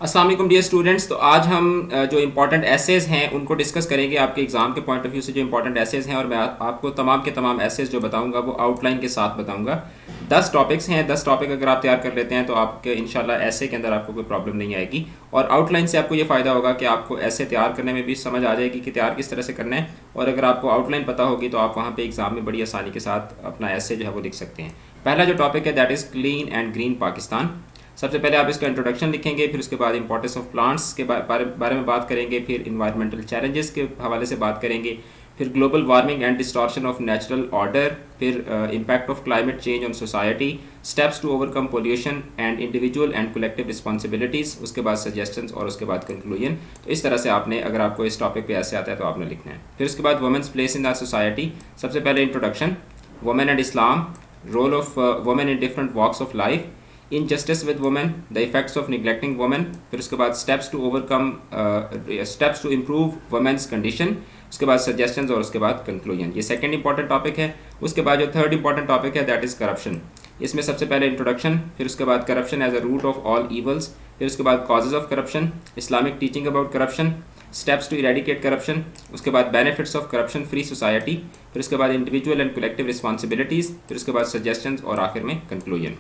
अस्सलाम वालेकुम dear students. तो आज हम जो इंपॉर्टेंट एसेज हैं उनको डिस्कस करेंगे आपके एग्ज़ाम के पॉइंट ऑफ व्यू से। जो इंपॉर्टेंट एसेज हैं और मैं आपको तमाम के तमाम एसेज जो बताऊंगा वो आउटलाइन के साथ बताऊंगा। 10 टॉपिक्स हैं। 10 टॉपिक अगर आप तैयार कर लेते हैं तो आपके इंशाल्लाह ऐसे के अंदर आपको कोई प्रॉब्लम नहीं आएगी। और आउटलाइन से आपको ये फ़ायदा होगा कि आपको ऐसे तैयार करने में भी समझ आ जाएगी कि तैयार किस तरह से करना है। और अगर आपको आउटलाइन पता होगी तो आप वहाँ पर एग्ज़ाम में बड़ी आसानी के साथ अपना ऐसे जो है वो लिख सकते हैं। पहला जो टॉपिक है that is clean and green Pakistan. सबसे पहले आप इसका इंट्रोडक्शन लिखेंगे, फिर उसके बाद इंपॉर्टेंस ऑफ प्लांट्स के बारे में बात करेंगे, फिर इन्वायरमेंटल चैलेंजेस के हवाले से बात करेंगे, फिर global warming and distortion of natural order, फिर impact of climate change on society, steps to overcome pollution and individual and collective responsibilities, उसके बाद सजेशंस और उसके बाद कंक्लूजन। तो इस तरह से आपने, अगर आपको इस टॉपिक पे ऐसे आता है तो आपने लिखना है। फिर उसके बाद women's place in the society. सबसे पहले introduction, women and Islam, role of women in different walks of life, injustice with women, the effects of neglecting women, फिर उसके बाद steps to improve women's condition, उसके बाद सजेशंस और उसके बाद कंक्लूजन। ये सेकंड इंपॉर्टेंट टॉपिक है। उसके बाद जो थर्ड इंपॉर्टेंट टॉपिक है दैट इज़ करप्शन। इसमें सबसे पहले इंट्रोडक्शन, फिर उसके बाद corruption as a root of all evils, फिर उसके बाद causes of corruption, Islamic teaching about corruption, steps to eradicate corruption, उसके बाद benefits of corruption free society, फिर उसके बाद इंडिविजुअल एंड कलेक्टिव रिस्पॉन्सिबिलिटीज़, फिर उसके बाद सजेशंस और आखिर में कंक्लूजन।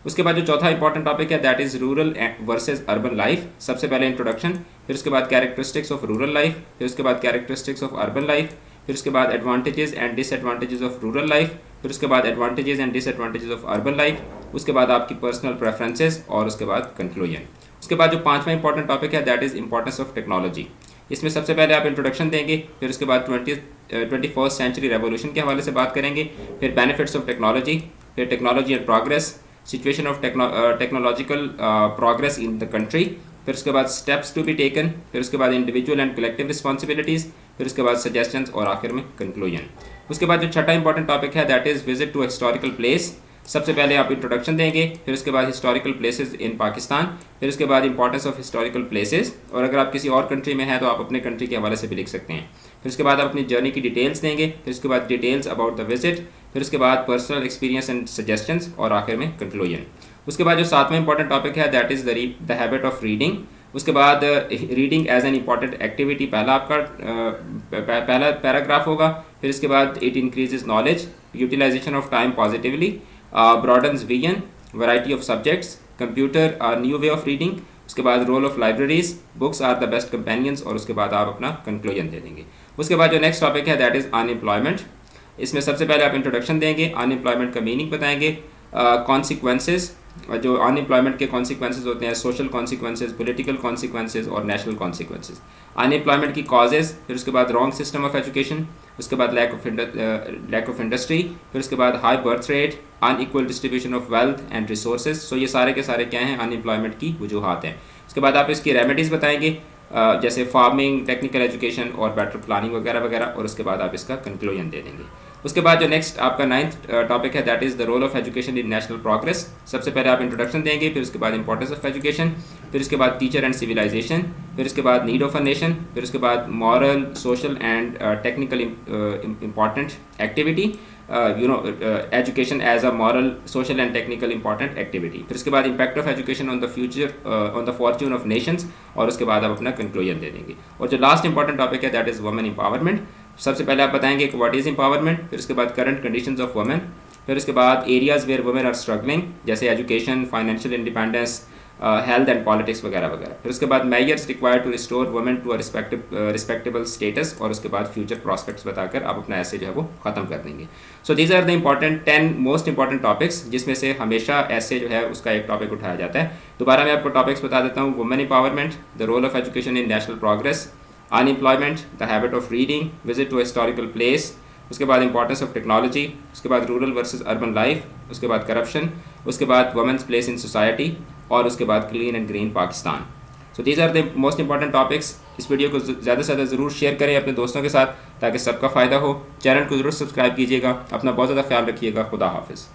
उसके बाद जो चौथा इंपॉर्टेंट टॉपिक है that is rural versus urban life. सबसे पहले इंट्रोडक्शन, फिर उसके बाद कैरेक्टरिस्टिक्स ऑफ रूरल लाइफ, फिर उसके बाद कैरेक्टरिस्टिक्स ऑफ अर्बन लाइफ, फिर उसके बाद advantages and disadvantages of rural life, फिर उसके बाद advantages and disadvantages of urban life, उसके बाद आपकी पर्सनल प्रेफरेंसेस और उसके बाद कंक्लूजन। उसके बाद जो पांचवा इंपॉर्टेंट टॉपिक है that is importance of technology. इसमें सबसे पहले आप इंट्रोडक्शन देंगे, फिर उसके बाद 21st सेंचुरी रेवोल्यूशन के हवाले से बात करेंगे, फिर बेनिफिट्स ऑफ टेक्नोलॉजी, फिर technology and progress, situation of technological progress in the country, फिर उसके बाद स्टेप्स टू बी टेकन, फिर उसके बाद इंडिविजुअल एंड कलेक्टिव रिस्पॉन्सिबिलिटीज़, फिर उसके बाद सजेशंस और आखिर में कंक्लूजन। उसके बाद जो छठा इंपॉर्टेंट टॉपिक है that is visit to historical place. सबसे पहले आप इंट्रोडक्शन देंगे, फिर उसके बाद हिस्टोरिकल प्लेसेस इन पाकिस्तान, फिर उसके बाद इंपॉर्टेंस ऑफ हिस्टोरिकल प्लेसेस, और अगर आप किसी और कंट्री में हैं तो आप अपने कंट्री के हवाले से भी लिख सकते हैं। फिर उसके बाद आप अपनी जर्नी की डिटेल्स देंगे, फिर उसके बाद डिटेल्स अबाउट द विजिट, फिर उसके बाद पर्सनल एक्सपीरियंस एंड सजेशंस और आखिर में कंक्लूजन। उसके बाद जो सातवां इंपॉर्टेंट टॉपिक है that is the habit of reading. उसके बाद reading as an important activity पहला आपका पहला पैराग्राफ होगा। फिर इसके बाद it increases knowledge, utilization of time positively, broadens vision, variety of subjects, computer a new way of reading, उसके बाद role of libraries, books are the best companions, और उसके बाद आप अपना कंक्लूजन दे देंगे। उसके बाद जो नेक्स्ट टॉपिक है दैट इज़ अनएम्प्लॉयमेंट। इसमें सबसे पहले आप इंट्रोडक्शन देंगे, अनएम्प्लॉयमेंट का मीनिंग बताएंगे, कॉन्सिक्वेंसेज, जो अनएम्प्लॉयमेंट के कॉन्सिक्वेंसेज होते हैं, सोशल कॉन्सिक्वेंसेज, पॉलिटिकल कॉन्सिक्वेंसेज और नेशनल कॉन्सिक्वेंसेज, अनएम्प्लॉयमेंट की कॉजेज़, फिर उसके बाद रॉन्ग सिस्टम ऑफ एजुकेशन, उसके बाद लैक ऑफ इंडस्ट्री, फिर उसके बाद high birth rate, unequal distribution of wealth and resources. So ये सारे के सारे क्या हैं, अनएम्प्लॉयमेंट की वजूहात हैं। उसके बाद आप इसकी रेमेडीज़ बताएंगे, जैसे फार्मिंग, टेक्निकल एजुकेशन और बेटर प्लानिंग वगैरह वगैरह, और उसके बाद आप इसका कंक्लूजन दे देंगे। उसके बाद जो नेक्स्ट आपका 9th टॉपिक है that is the role of education in national progress. सबसे पहले आप इंट्रोडक्शन देंगे, फिर उसके बाद इंपॉर्टेंस ऑफ एजुकेशन, फिर उसके बाद टीचर एंड सिविलाइजेशन, फिर उसके बाद नीड ऑफ अ नेशन, फिर उसके बाद moral, social and technical important activity, education as a moral, social and technical important activity, फिर उसके बाद impact of education on the future, on the fortune of nations, और उसके बाद आप अपना कंक्लूजन दे देंगे। और जो लास्ट इंपॉर्टेंट टॉपिक है दैट इज़ वुमेन एम्पावरमेंट। सबसे पहले आप बताएंगे कि व्हाट इज़ एम्पावरमेंट, फिर उसके बाद करंट कंडीशंस ऑफ वुमेन, फिर उसके बाद areas where women are struggling, जैसे education, financial independence, health and politics वगैरह वगैरह, फिर उसके बाद measures required to restore women to a respectable status, और उसके बाद फ्यूचर प्रॉस्पेक्ट्स बताकर आप अपना ऐसे जो है वो ख़त्म कर देंगे। So these are the important 10 most important topics, जिसमें से हमेशा ऐसे जो है उसका एक टॉपिक उठाया जाता है। दोबारा मैं आपको टॉपिक्स बता देता हूँ, women empowerment, the role of education in national progress, unemployment, the habit of reading, visit to historical place, उसके बाद इंपॉर्टेंस ऑफ टेक्नोलॉजी, उसके बाद रूरल वर्सेस अर्बन लाइफ, उसके बाद करप्शन, उसके बाद वुमेन्स प्लेस इन सोसाइटी, और उसके बाद clean and green Pakistan. So these are the most important topics. इस वीडियो को ज़्यादा से ज़्यादा ज़रूर शेयर करें अपने दोस्तों के साथ ताकि सबका फ़ायदा हो। चैनल को ज़रूर सब्सक्राइब कीजिएगा। अपना बहुत ज़्यादा ख्याल रखिएगा। खुदा हाफिज़।